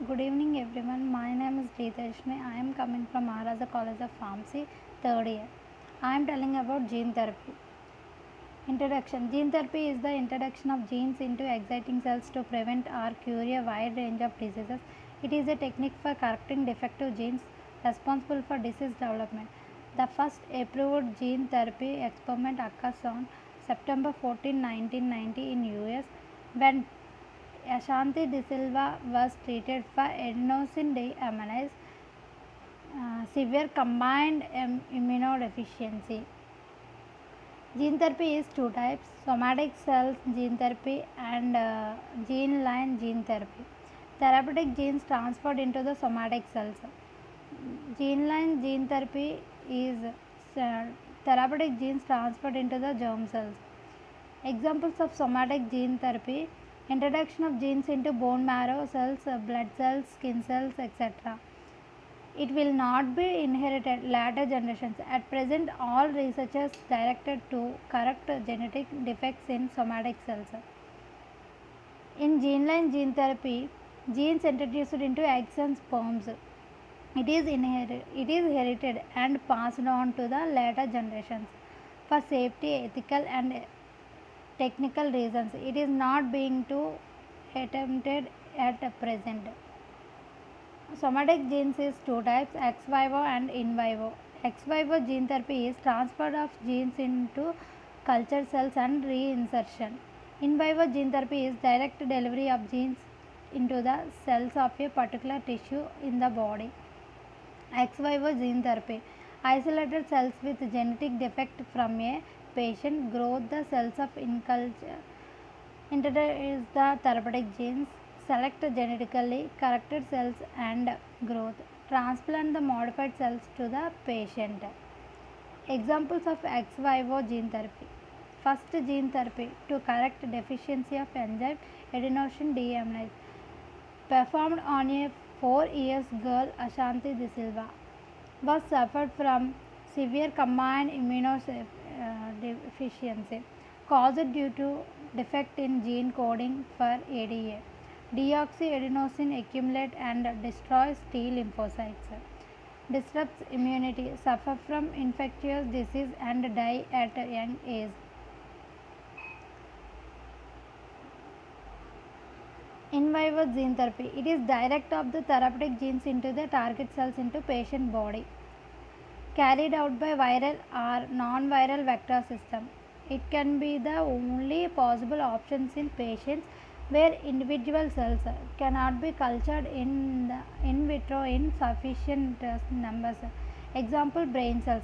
Good evening, everyone. My name is Deetashmi. I am coming from Maharaja College of Pharmacy, third year. I am telling about gene therapy. Introduction. Gene therapy is the introduction of genes into exciting cells to prevent or cure a wide range of diseases. It is a technique for correcting defective genes responsible for disease development. The first approved gene therapy experiment occurs on September 14, 1990 in US when Ashanti De Silva was treated for adenosine deaminase severe combined immunodeficiency. Gene therapy is two types: somatic cells gene therapy and gene line gene therapy. Therapeutic genes transferred into the somatic cells. Gene line gene therapy is uh, therapeutic genes transferred into the germ cells. Examples of somatic gene therapy: introduction of genes into bone marrow cells, blood cells, skin cells, etc. It will not be inherited later generations. At present, all researchers directed to correct genetic defects in somatic cells. In gene-line gene therapy, genes introduced into eggs and sperms. It is inherited and passed on to the later generations. For safety, ethical, and technical reasons, it is not being to attempted at present. Somatic genes is two types: ex vivo and in vivo. Ex vivo gene therapy is transfer of genes into culture cells and reinsertion. In vivo gene therapy is direct delivery of genes into the cells of a particular tissue in the body. Ex vivo gene therapy: isolated cells with genetic defect from a patient, growth the cells of in culture. Introduce the therapeutic genes, select genetically corrected cells and growth, transplant the modified cells to the patient. Examples of ex vivo gene therapy: first, gene therapy to correct deficiency of enzyme adenosine deaminase, performed on a 4 years girl Ashanti De Silva, was suffered from severe combined immunodeficiency caused due to defect in gene coding for ADA. Deoxyadenosine accumulate and destroys T lymphocytes, disrupts immunity, suffer from infectious disease and die at a young age. In vivo gene therapy: it is direct of the therapeutic genes into the target cells into patient body, carried out by viral or non-viral vector system. It can be the only possible options in patients where individual cells cannot be cultured in vitro in sufficient numbers. Example: brain cells.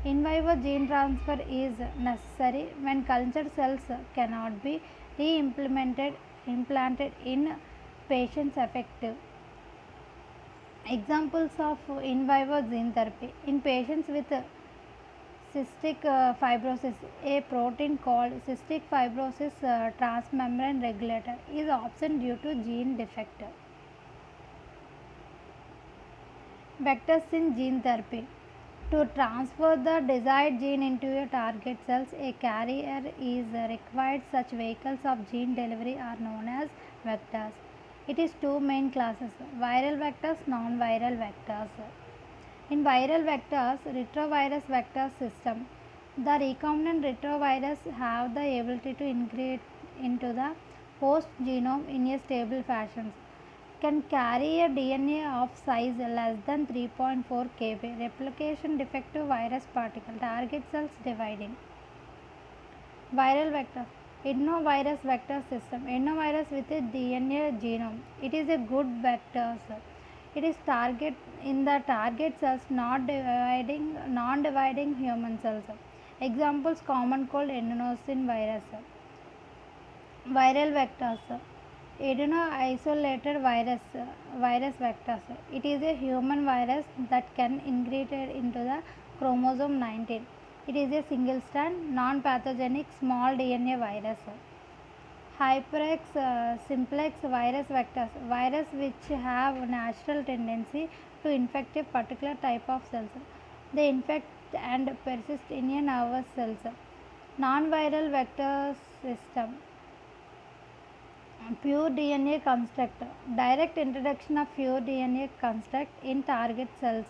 In vivo gene transfer is necessary when cultured cells cannot be implanted in patients effective. Examples of in vivo gene therapy: in patients with cystic fibrosis, a protein called cystic fibrosis transmembrane regulator is absent due to gene defect. Vectors in gene therapy: to transfer the desired gene into a target cells, a carrier is required. Such vehicles of gene delivery are known as vectors. It is two main classes: viral vectors, non-viral vectors. In viral vectors, retrovirus vector system, the recombinant retrovirus have the ability to integrate into the host genome in a stable fashion. Can carry a DNA of size less than 3.4 kb. Replication defective virus particle. Target cells dividing. Viral vector. Adenovirus vector system. Adenovirus with a DNA genome. It is a good vector. It is target in the target cells, not dividing non-dividing human cells. Examples: common cold, adenosine virus. Viral vectors: adeno-isolated virus vectors. It is a human virus that can integrate into the chromosome 19. It is a single-strand, non-pathogenic small DNA virus. Hyperx simplex virus vectors: virus which have natural tendency to infect a particular type of cells. They infect and persist in a nervous cells. Non-viral vector system: Pure DNA construct. Direct introduction of pure DNA construct in target cells.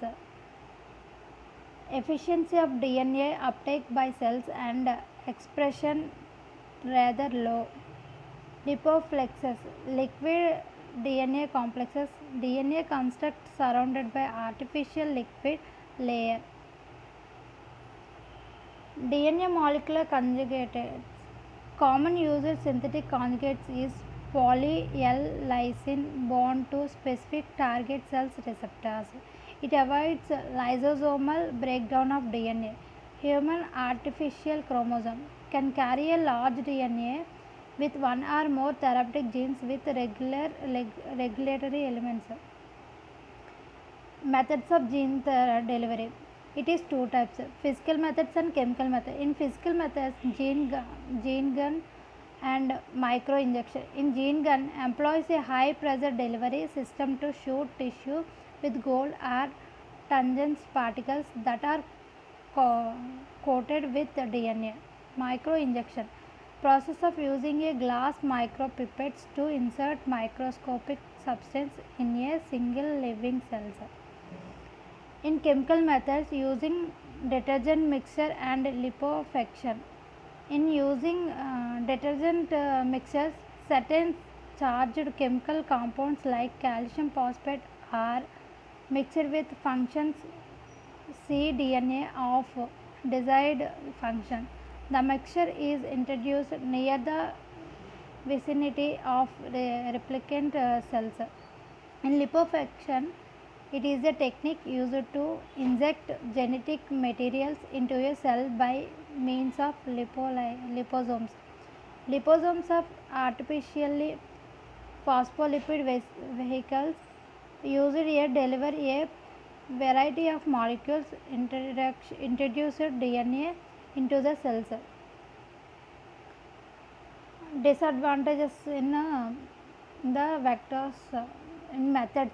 Efficiency of DNA uptake by cells and expression rather low. Lipoflexes. Liquid DNA complexes. DNA construct surrounded by artificial liquid layer. DNA molecular conjugates. Common use of synthetic conjugates is poly L lysine bound to specific target cells receptors. It avoids lysosomal breakdown of DNA. Human artificial chromosome can carry a large DNA with one or more therapeutic genes with regulatory elements. Methods of gene delivery. It is two types: physical methods and chemical methods. In physical methods, gene gun and micro injection. In gene gun, employs a high pressure delivery system to shoot tissue with gold or tungsten particles that are coated with DNA. Micro injection. Process of using a glass micropipettes to insert microscopic substance in a single living cell. In chemical methods, using detergent mixture and liquefaction. In using detergent mixtures, certain charged chemical compounds like calcium phosphate are mixed with functions cDNA of desired function. The mixture is introduced near the vicinity of replicant cells. In liquefaction, it is a technique used to inject genetic materials into a cell by means of liposomes. Liposomes are artificially phospholipid vehicles used here deliver a variety of molecules introduced DNA into the cells. Disadvantages in the vectors in methods.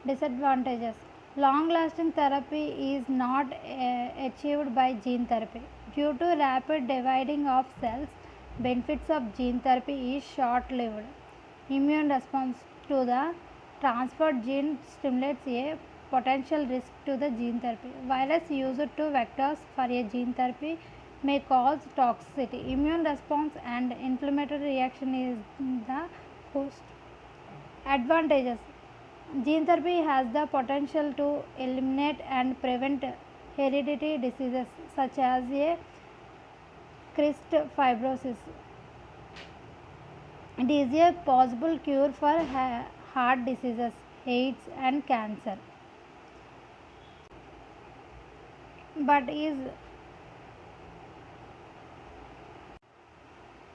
Disadvantages: long lasting therapy is not achieved by gene therapy. Due to rapid dividing of cells, benefits of gene therapy is short lived. Immune response to the transferred gene stimulates a potential risk to the gene therapy. Virus used to vectors for a gene therapy may cause toxicity. Immune response and inflammatory reaction is the host. Advantages: gene therapy has the potential to eliminate and prevent hereditary diseases such as a cyst fibrosis. It is a possible cure for heart diseases, AIDS, and cancer. But is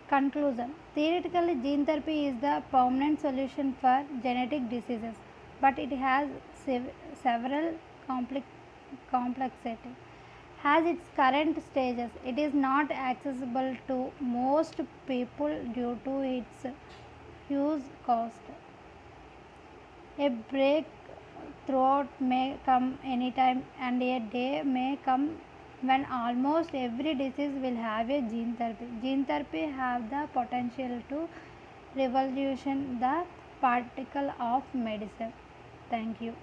conclusion. Theoretically, gene therapy is the permanent solution for genetic diseases, but it has several complexities. Has its current stages, it is not accessible to most people due to its huge cost. A breakthrough may come anytime, and a day may come when almost every disease will have a gene therapy. Gene therapy have the potential to revolution the particle of medicine. Thank you.